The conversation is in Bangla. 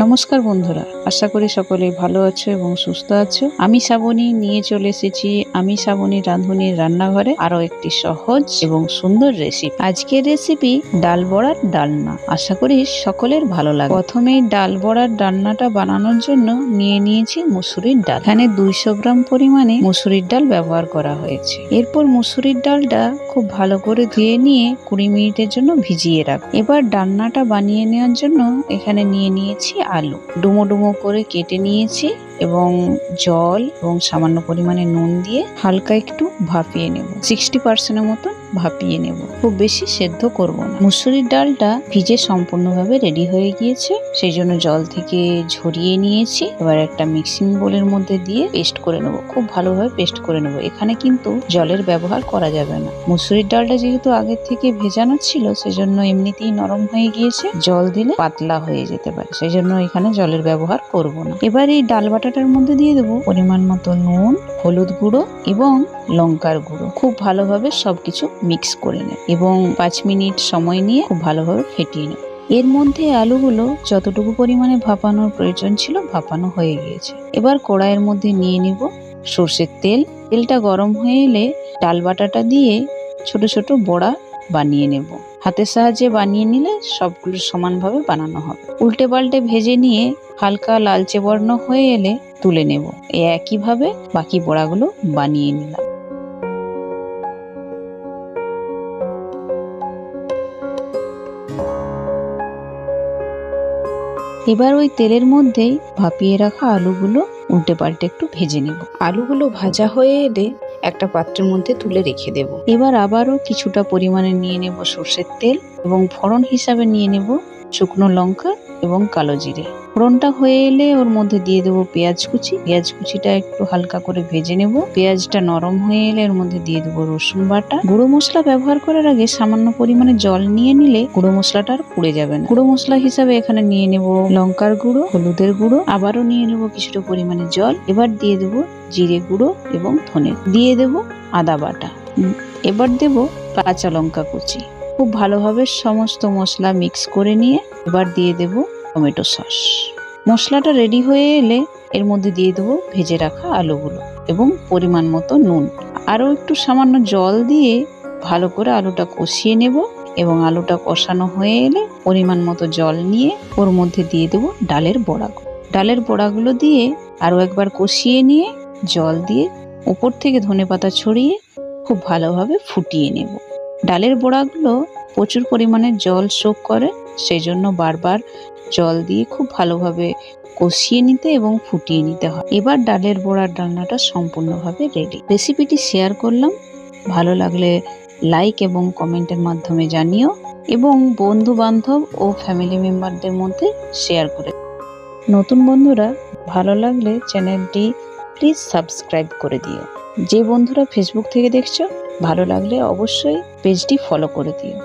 নমস্কার বন্ধুরা, আশা করি সকলেই ভালো আছো এবং সুস্থ আছো। আমি শ্রাবণী নিয়ে চলে এসেছি আমি শ্রাবণী রাঁধুনির রান্নাঘরে আরো একটি সহজ এবং সুন্দর রেসিপি। আজকের রেসিপি ডাল বড়ার ডালনা। আশা করি সকলের ভালো লাগে। প্রথমেই ডাল বড়ার ডালনাটা বানানোর জন্য নিয়ে নিয়েছি মুসুরির ডাল। এখানে 200 গ্রাম পরিমাণে মুসুরির ডাল ব্যবহার করা হয়েছে। এরপর মুসুরির ডালটা খুব ভালো করে ধুয়ে নিয়ে 20 মিনিটের জন্য ভিজিয়ে রাখ। এবার ডালনাটা বানিয়ে নেওয়ার জন্য এখানে নিয়ে নিয়েছি আলু। ডুমো ডুমো করে কেটে নিয়েছি এবং জল এবং সামান্য পরিমাণে নুন দিয়ে হালকা একটু ভাপিয়ে নেব। 60% মতো ভাপিয়ে নেব, খুব বেশি সেদ্ধ করব না। মুসুরির ডালটা ভিজে সম্পূর্ণভাবে রেডি হয়ে গিয়েছে, সেই জন্য জল থেকে ঝরিয়ে নিয়েছি। এবার একটা মিক্সিং বোলের মধ্যে দিয়ে পেস্ট করে নেব, খুব ভালোভাবে পেস্ট করে নেব। এখানে কিন্তু জলের ব্যবহার করা যাবে না। মুসুরির ডালটা যেহেতু আগের থেকে ভেজানো ছিল, সেজন্য এমনিতেই নরম হয়ে গিয়েছে, জল দিলে পাতলা হয়ে যেতে পারে, সেই জন্য এখানে জলের ব্যবহার করব না। এবার এই ডাল বাটাটার মধ্যে দিয়ে দেবো পরিমাণ মতো নুন, হলুদ গুঁড়ো এবং লঙ্কার গুঁড়ো। খুব ভালোভাবে সবকিছু মিক্স করে নেব এবং 5 মিনিট সময় নিয়ে খুব ভালোভাবে ফেটিয়ে নেব। এর মধ্যে আলুগুলো যতটুকু পরিমাণে ভাপানোর প্রয়োজন ছিল ভাপানো হয়ে গিয়েছে। এবার কড়াইয়ের মধ্যে নিয়ে নিব সর্ষের তেল। তেলটা গরম হয়ে এলে ডাল বাটাটা দিয়ে ছোট ছোট বড়া বানিয়ে নেব। হাতের সাহায্যে বানিয়ে নিলে সবগুলো সমানভাবে বানানো হবে। উল্টে পাল্টে ভেজে নিয়ে হালকা লালচে বর্ণ হয়ে এলে তুলে নেব। একইভাবে বাকি বড়াগুলো বানিয়ে নিলাম। এবার ওই তেলের মধ্যেই ভাপিয়ে রাখা আলুগুলো উল্টে পাল্টে একটু ভেজে নেব। আলুগুলো ভাজা হয়ে এলে একটা পাত্রের মধ্যে তুলে রেখে দেব। এবার আবারও কিছুটা পরিমাণে নিয়ে নেব সর্ষের তেল এবং ফোড়ন হিসাবে নিয়ে নেব শুকনো লঙ্কা এবং কালো জিরে। ফোড়নটা হয়ে এলে ওর মধ্যে দিয়ে দেবো পেঁয়াজ কুচি। পেঁয়াজ কুচিটা একটু হালকা করে ভেজে নেব। পেঁয়াজটা নরম হয়ে এলে এর মধ্যে দিয়ে দেবো রসুন বাটা। গুঁড়ো মশলা ব্যবহার করার আগে সামান্য পরিমাণে জল নিয়ে নিলে গুঁড়ো মশলাটা আর পুড়ে যাবে না। গুঁড়ো মশলা হিসাবে এখানে নিয়ে নেব লঙ্কার গুঁড়ো, হলুদের গুঁড়ো, আবারও নিয়ে নেব কিছুটা পরিমাণে জল। এবার দিয়ে দেবো জিরে গুঁড়ো এবং ধনে, দিয়ে দেবো আদা বাটা, এবার দেব কাঁচা লঙ্কা কুচি। খুব ভালোভাবে সমস্ত মশলা মিক্স করে নিয়ে এবার দিয়ে দেব টমেটো সস। মশলাটা রেডি হয়ে এলে এর মধ্যে দিয়ে দেবো ভেজে রাখা আলুগুলো এবং পরিমাণ মতো নুন। আরও একটু সামান্য জল দিয়ে ভালো করে আলুটা কষিয়ে নেব এবং আলুটা কষানো হয়ে এলে পরিমাণ মতো জল নিয়ে ওর মধ্যে দিয়ে দেবো ডালের বড়াগুলো। ডালের বড়াগুলো দিয়ে আরও একবার কষিয়ে নিয়ে জল দিয়ে উপর থেকে ধনেপাতা ছড়িয়ে খুব ভালোভাবে ফুটিয়ে নেব। ডালের বড়াগুলো প্রচুর পরিমাণে জল শোক করে, সেই জন্য বারবার জল দিয়ে খুব ভালোভাবে কষিয়ে নিতে এবং ফুটিয়ে নিতে হয়। এবার ডালের বড়ার ডালনাটা সম্পূর্ণভাবে রেডি। রেসিপিটি শেয়ার করলাম, ভালো লাগলে লাইক এবং কমেন্টের মাধ্যমে জানিও এবং বন্ধু বান্ধব ও ফ্যামিলি মেম্বারদের মধ্যে শেয়ার করে। নতুন বন্ধুরা ভালো লাগলে চ্যানেলটি প্লিজ সাবস্ক্রাইব করে দিও। যে বন্ধুরা ফেসবুক থেকে দেখছো, ভালো লাগলে অবশ্যই পেজটি ফলো করে দিও।